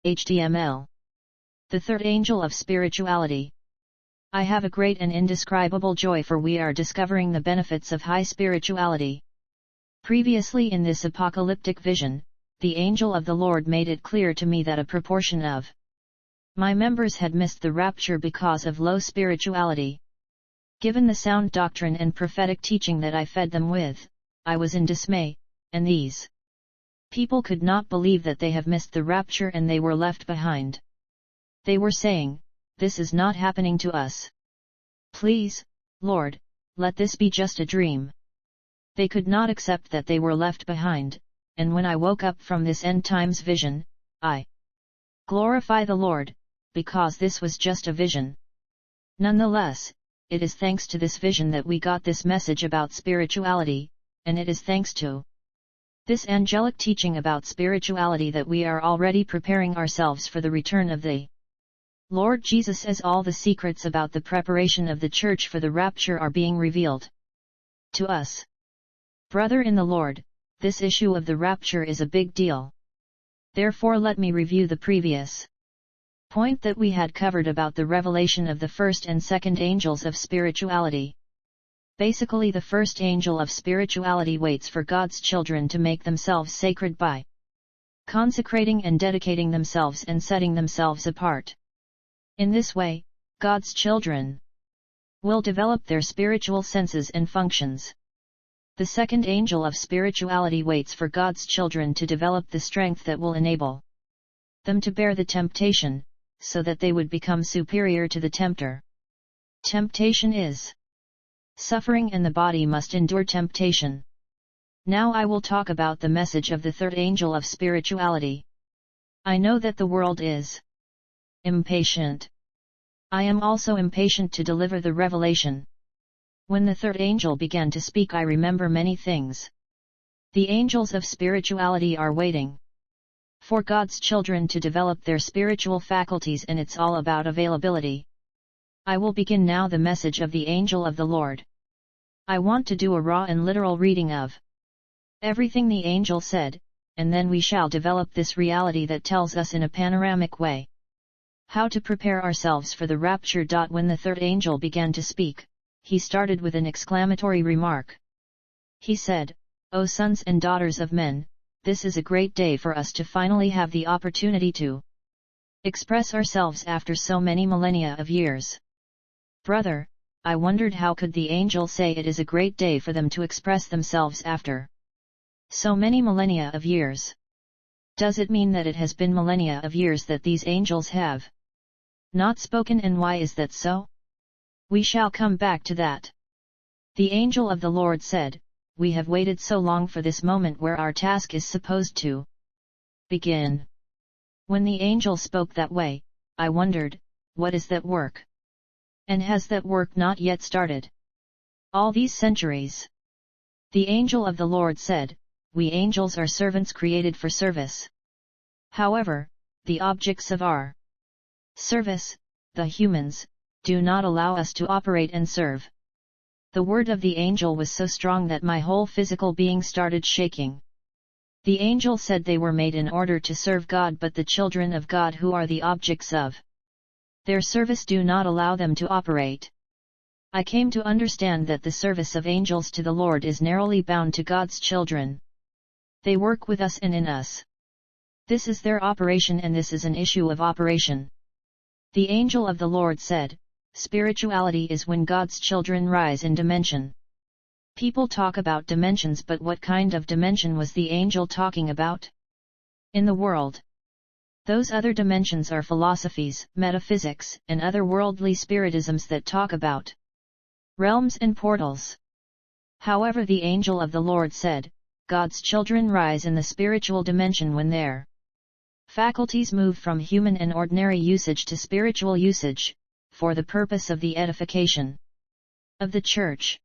HTML. The third angel of spirituality. I have a great and indescribable joy, for we are discovering the benefits of high spirituality. Previously in this apocalyptic vision, the angel of the Lord made it clear to me that a proportion of my members had missed the rapture because of low spirituality. Given the sound doctrine and prophetic teaching that I fed them with, I was in dismay, and these people could not believe that they have missed the rapture and they were left behind. They were saying, "This is not happening to us. Please, Lord, let this be just a dream." They could not accept that they were left behind, and when I woke up from this end times vision, I glorify the Lord, because this was just a vision. Nonetheless, it is thanks to this vision that we got this message about spirituality, and it is thanks to this angelic teaching about spirituality that we are already preparing ourselves for the return of the Lord Jesus, as all the secrets about the preparation of the church for the rapture are being revealed to us. Brother in the Lord, this issue of the rapture is a big deal. Therefore let me review the previous point that we had covered about the revelation of the first and second angels of spirituality. Basically, the first angel of spirituality waits for God's children to make themselves sacred by consecrating and dedicating themselves and setting themselves apart. In this way, God's children will develop their spiritual senses and functions. The second angel of spirituality waits for God's children to develop the strength that will enable them to bear the temptation, so that they would become superior to the tempter. Temptation is suffering, and the body must endure temptation. Now I will talk about the message of the third angel of spirituality. I know that the world is impatient. I am also impatient to deliver the revelation. When the third angel began to speak, I remember many things. The angels of spirituality are waiting for God's children to develop their spiritual faculties, and it's all about availability. I will begin now the message of the angel of the Lord. I want to do a raw and literal reading of everything the angel said, and then we shall develop this reality that tells us in a panoramic way how to prepare ourselves for the rapture. When the third angel began to speak, he started with an exclamatory remark. He said, "O sons and daughters of men, this is a great day for us to finally have the opportunity to express ourselves after so many millennia of years." Brother, I wondered how could the angel say it is a great day for them to express themselves after so many millennia of years? Does it mean that it has been millennia of years that these angels have not spoken, and why is that so? We shall come back to that. The angel of the Lord said, "We have waited so long for this moment where our task is supposed to begin." When the angel spoke that way, I wondered, what is that work? And has that work not yet started? All these centuries. The angel of the Lord said, "We angels are servants created for service. However, the objects of our service, the humans, do not allow us to operate and serve." The word of the angel was so strong that my whole physical being started shaking. The angel said they were made in order to serve God, but the children of God who are the objects of their service do not allow them to operate. I came to understand that the service of angels to the Lord is narrowly bound to God's children. They work with us and in us. This is their operation, and this is an issue of operation. The angel of the Lord said, "Spirituality is when God's children rise in dimension." People talk about dimensions, but what kind of dimension was the angel talking about? In the world, those other dimensions are philosophies, metaphysics, and other worldly spiritisms that talk about realms and portals. However, the angel of the Lord said, God's children rise in the spiritual dimension when their faculties move from human and ordinary usage to spiritual usage, for the purpose of the edification of the church.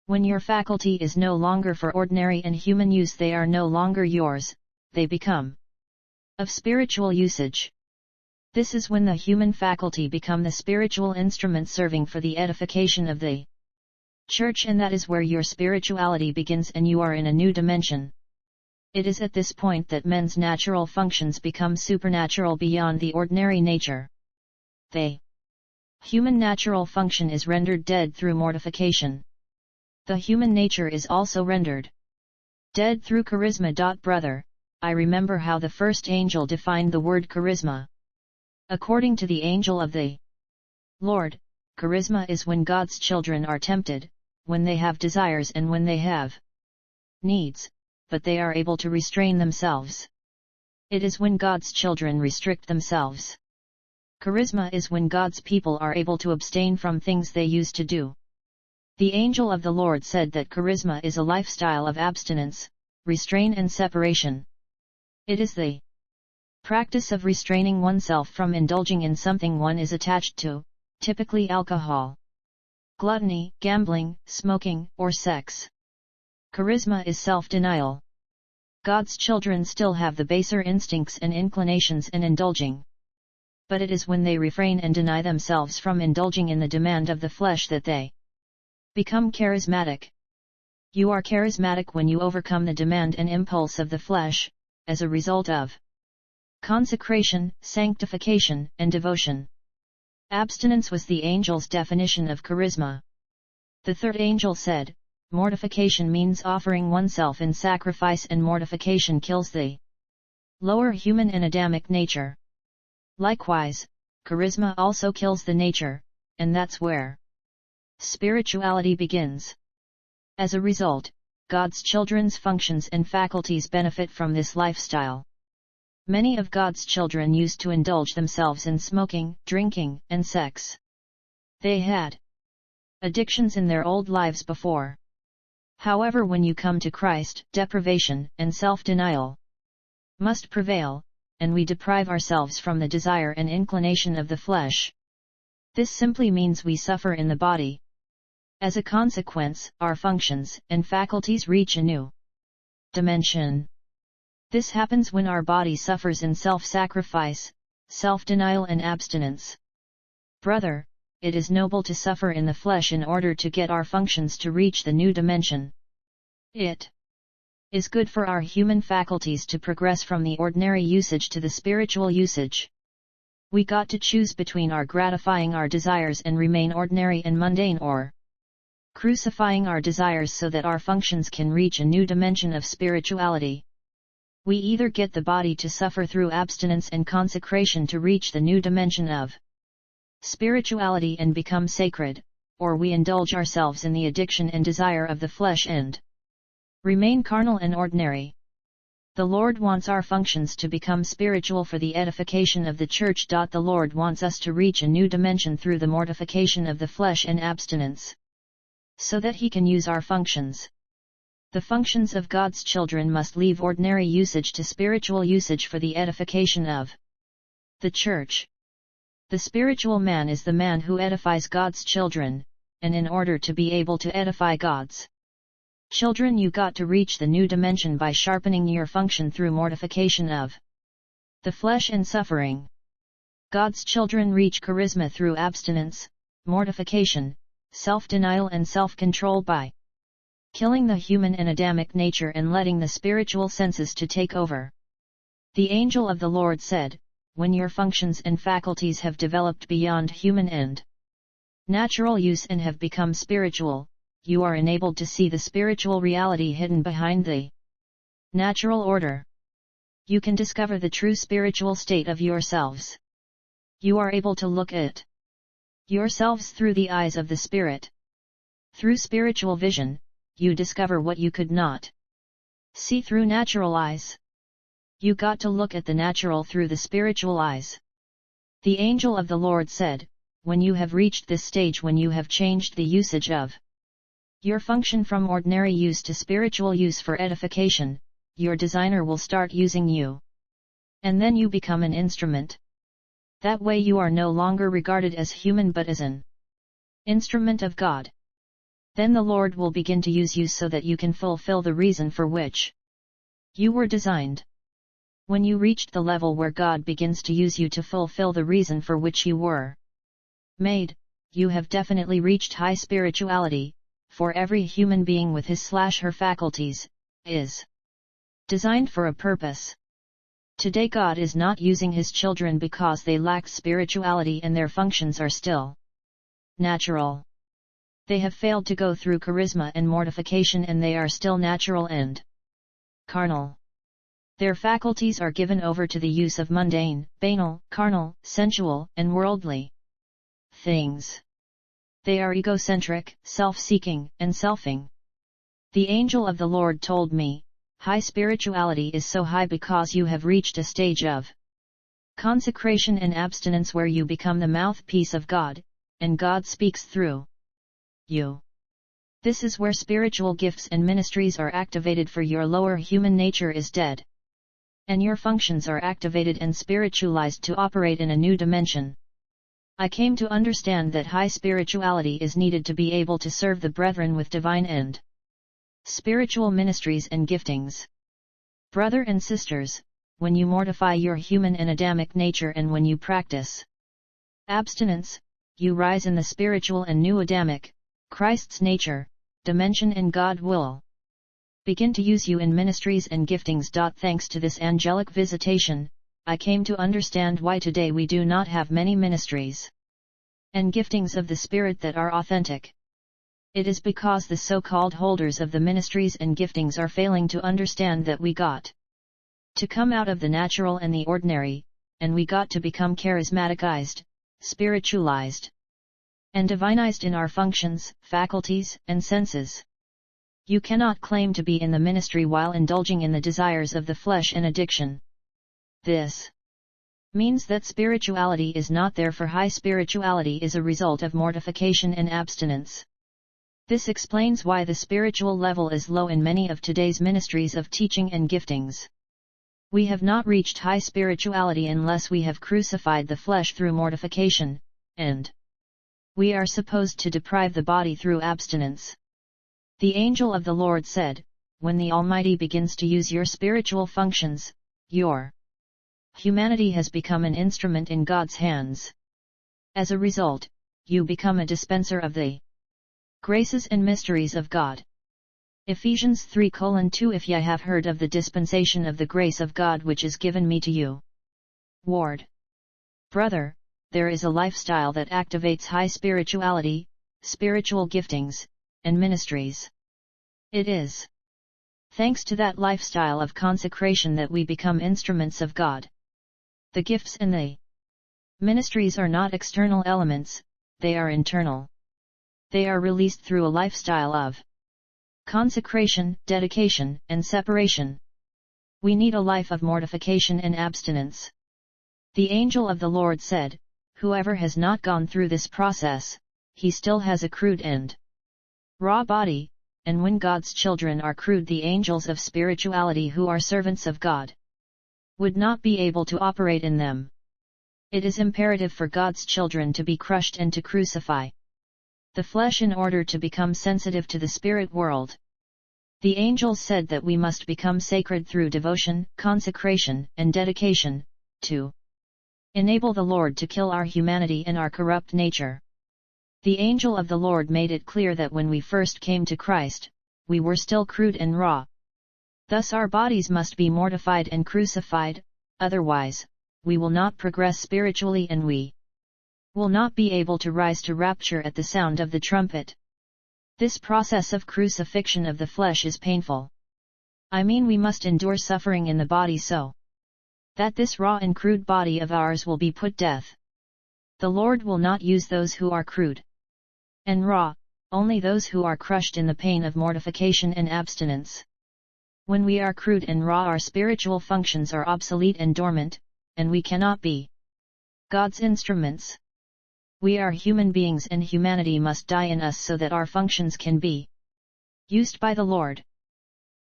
When your faculty is no longer for ordinary and human use, they are no longer yours, they become of spiritual usage. This is when the human faculty become the spiritual instrument serving for the edification of the church, and that is where your spirituality begins and you are in a new dimension. It is at this point that men's natural functions become supernatural beyond the ordinary nature. The human natural function is rendered dead through mortification. The human nature is also rendered dead through charisma. Brother, I remember how the first angel defined the word charisma. According to the angel of the Lord, charisma is when God's children are tempted, when they have desires and when they have needs, but they are able to restrain themselves. It is when God's children restrict themselves. Charisma is when God's people are able to abstain from things they used to do. The angel of the Lord said that charisma is a lifestyle of abstinence, restraint and separation. It is the practice of restraining oneself from indulging in something one is attached to, typically alcohol, gluttony, gambling, smoking, or sex. Charisma is self-denial. God's children still have the baser instincts and inclinations in indulging. But it is when they refrain and deny themselves from indulging in the demand of the flesh that they become charismatic. You are charismatic when you overcome the demand and impulse of the flesh, as a result of consecration, sanctification, and devotion. Abstinence was the angel's definition of charisma. The third angel said, mortification means offering oneself in sacrifice, and mortification kills the lower human and Adamic nature. Likewise, charisma also kills the nature, and that's where spirituality begins. As a result, God's children's functions and faculties benefit from this lifestyle. Many of God's children used to indulge themselves in smoking, drinking, and sex. They had addictions in their old lives before. However, when you come to Christ, deprivation and self-denial must prevail, and we deprive ourselves from the desire and inclination of the flesh. This simply means we suffer in the body. As a consequence, our functions and faculties reach a new dimension. This happens when our body suffers in self-sacrifice, self-denial and abstinence. Brother, it is noble to suffer in the flesh in order to get our functions to reach the new dimension. It is good for our human faculties to progress from the ordinary usage to the spiritual usage. We got to choose between our gratifying our desires and remain ordinary and mundane, or crucifying our desires so that our functions can reach a new dimension of spirituality. We either get the body to suffer through abstinence and consecration to reach the new dimension of spirituality and become sacred, or we indulge ourselves in the addiction and desire of the flesh and remain carnal and ordinary. The Lord wants our functions to become spiritual for the edification of the church. The Lord wants us to reach a new dimension through the mortification of the flesh and abstinence, so that He can use our functions. The functions of God's children must leave ordinary usage to spiritual usage for the edification of the church. The spiritual man is the man who edifies God's children, and in order to be able to edify God's children, you got to reach the new dimension by sharpening your function through mortification of the flesh and suffering. God's children reach charisma through abstinence, mortification, self-denial and self-control by killing the human and Adamic nature and letting the spiritual senses to take over. The angel of the Lord said, when your functions and faculties have developed beyond human and natural use and have become spiritual, you are enabled to see the spiritual reality hidden behind the natural order. You can discover the true spiritual state of yourselves. You are able to look at yourselves through the eyes of the Spirit. Through spiritual vision, you discover what you could not see through natural eyes. You got to look at the natural through the spiritual eyes. The angel of the Lord said, when you have reached this stage, when you have changed the usage of your function from ordinary use to spiritual use for edification, your designer will start using you. And then you become an instrument. That way you are no longer regarded as human but as an instrument of God. Then the Lord will begin to use you so that you can fulfill the reason for which you were designed. When you reached the level where God begins to use you to fulfill the reason for which you were made, you have definitely reached high spirituality, for every human being with his/her faculties is Designed for a purpose. Today God is not using His children because they lack spirituality and their functions are still natural. They have failed to go through charisma and mortification and they are still natural and carnal. Their faculties are given over to the use of mundane, banal, carnal, sensual, and worldly things. They are egocentric, self-seeking, and selfing. The angel of the Lord told me, high spirituality is so high because you have reached a stage of consecration and abstinence where you become the mouthpiece of God, and God speaks through you. This is where spiritual gifts and ministries are activated, for your lower human nature is dead. And your functions are activated and spiritualized to operate in a new dimension. I came to understand that high spirituality is needed to be able to serve the brethren with divine and spiritual ministries and giftings. Brother and sisters, when you mortify your human and Adamic nature and when you practice abstinence, you rise in the spiritual and new Adamic, Christ's nature, dimension, and God will begin to use you in ministries and giftings. Thanks to this angelic visitation, I came to understand why today we do not have many ministries and giftings of the Spirit that are authentic. It is because the so-called holders of the ministries and giftings are failing to understand that we got to come out of the natural and the ordinary, and we got to become charismaticized, spiritualized, and divinized in our functions, faculties, and senses. You cannot claim to be in the ministry while indulging in the desires of the flesh and addiction. This means that spirituality is not there, for high spirituality is a result of mortification and abstinence. This explains why the spiritual level is low in many of today's ministries of teaching and giftings. We have not reached high spirituality unless we have crucified the flesh through mortification, and we are supposed to deprive the body through abstinence. The angel of the Lord said, when the Almighty begins to use your spiritual functions, your humanity has become an instrument in God's hands. As a result, you become a dispenser of the graces and mysteries of God. Ephesians 3:2 If ye have heard of the dispensation of the grace of God which is given me to you, ward, brother, there is a lifestyle that activates high spirituality, spiritual giftings, and ministries. It is thanks to that lifestyle of consecration that we become instruments of God. The gifts and the ministries are not external elements, they are internal. They are released through a lifestyle of consecration, dedication, and separation. We need a life of mortification and abstinence. The angel of the Lord said, whoever has not gone through this process, he still has a crude and raw body, and when God's children are crude, the angels of spirituality who are servants of God would not be able to operate in them. It is imperative for God's children to be crushed and to crucify the flesh in order to become sensitive to the spirit world. The angels said that we must become sacred through devotion, consecration, and dedication, to enable the Lord to kill our humanity and our corrupt nature. The angel of the Lord made it clear that when we first came to Christ, we were still crude and raw. Thus our bodies must be mortified and crucified, otherwise, we will not progress spiritually and we will not be able to rise to rapture at the sound of the trumpet. This process of crucifixion of the flesh is painful. I mean, we must endure suffering in the body so that this raw and crude body of ours will be put death. The Lord will not use those who are crude and raw, only those who are crushed in the pain of mortification and abstinence. When we are crude and raw, our spiritual functions are obsolete and dormant, and we cannot be God's instruments. We are human beings and humanity must die in us so that our functions can be used by the Lord.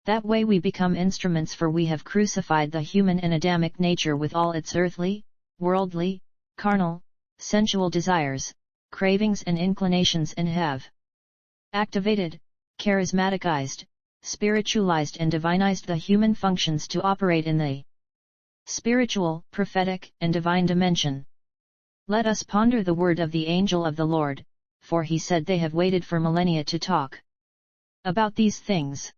That way we become instruments, for we have crucified the human and Adamic nature with all its earthly, worldly, carnal, sensual desires, cravings and inclinations, and have activated, charismaticized, spiritualized and divinized the human functions to operate in the spiritual, prophetic, and divine dimension. Let us ponder the word of the angel of the Lord, for he said they have waited for millennia to talk about these things.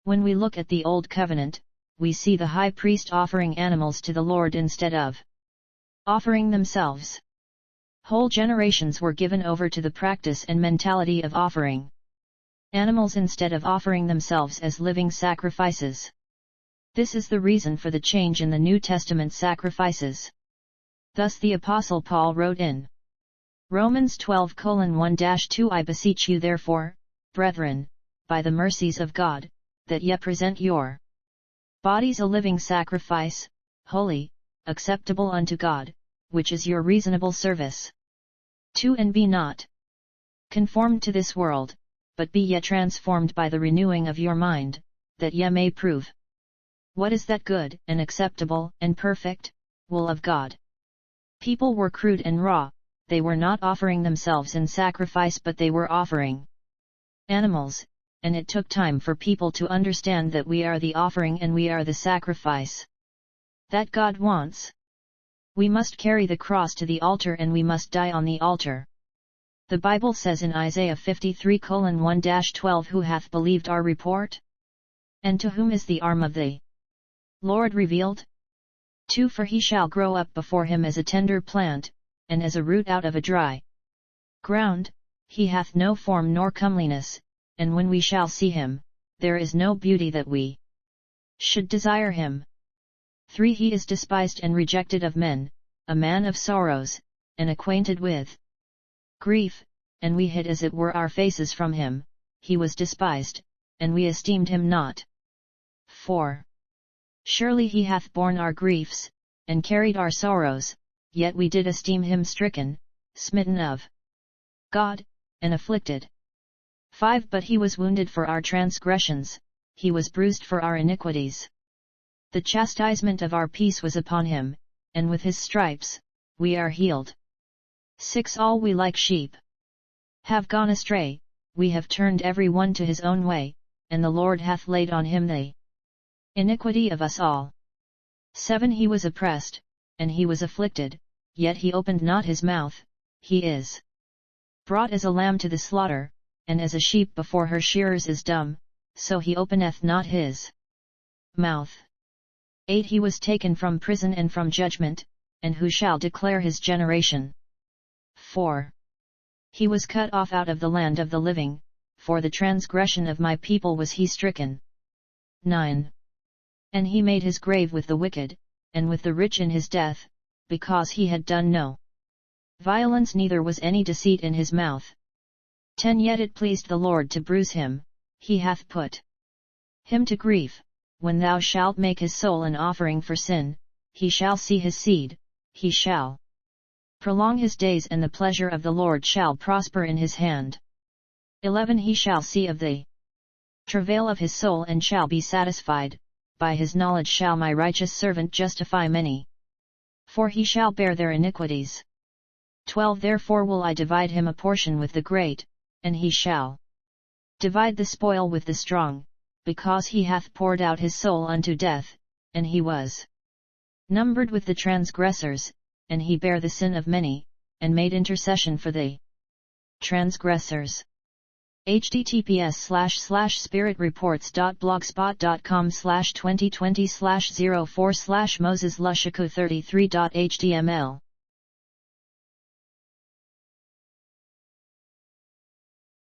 When we look at the Old Covenant, we see the high priest offering animals to the Lord instead of offering themselves. Whole generations were given over to the practice and mentality of offering animals instead of offering themselves as living sacrifices. This is the reason for the change in the New Testament sacrifices. Thus the Apostle Paul wrote in Romans 12:1-2 I beseech you therefore, brethren, by the mercies of God, that ye present your bodies a living sacrifice, holy, acceptable unto God, which is your reasonable service. 2 And be not conformed to this world, but be ye transformed by the renewing of your mind, that ye may prove what is that good, and acceptable, and perfect will of God. People were crude and raw, they were not offering themselves in sacrifice but they were offering animals, and it took time for people to understand that we are the offering and we are the sacrifice that God wants. We must carry the cross to the altar and we must die on the altar. The Bible says in Isaiah 53:1-12 Who hath believed our report? And to whom is the arm of the Lord revealed? 2 For he shall grow up before him as a tender plant, and as a root out of a dry ground, he hath no form nor comeliness, and when we shall see him, there is no beauty that we should desire him. 3 He is despised and rejected of men, a man of sorrows, and acquainted with grief, and we hid as it were our faces from him, he was despised, and we esteemed him not. 4 Surely he hath borne our griefs, and carried our sorrows, yet we did esteem him stricken, smitten of God, and afflicted. 5 But he was wounded for our transgressions, he was bruised for our iniquities. The chastisement of our peace was upon him, and with his stripes we are healed. 6 All we like sheep have gone astray, we have turned every one to his own way, and the Lord hath laid on him the iniquity of us all. 7 He was oppressed, and he was afflicted, yet he opened not his mouth. He is brought as a lamb to the slaughter, and as a sheep before her shearers is dumb, so he openeth not his mouth. 8 He was taken from prison and from judgment, and who shall declare his generation? 4 He was cut off out of the land of the living, for the transgression of my people was he stricken. 9 And he made his grave with the wicked, and with the rich in his death, because he had done no violence, neither was any deceit in his mouth. 10 Yet it pleased the Lord to bruise him, he hath put him to grief. When thou shalt make his soul an offering for sin, he shall see his seed, he shall prolong his days, and the pleasure of the Lord shall prosper in his hand. 11 He shall see of the travail of his soul and shall be satisfied, by his knowledge shall my righteous servant justify many, for he shall bear their iniquities. 12 Therefore will I divide him a portion with the great, and he shall divide the spoil with the strong, because he hath poured out his soul unto death, and he was numbered with the transgressors, and he bare the sin of many, and made intercession for the transgressors. https://spiritreports.blogspot.com/2020/04/Moses LUSHIKU 33.html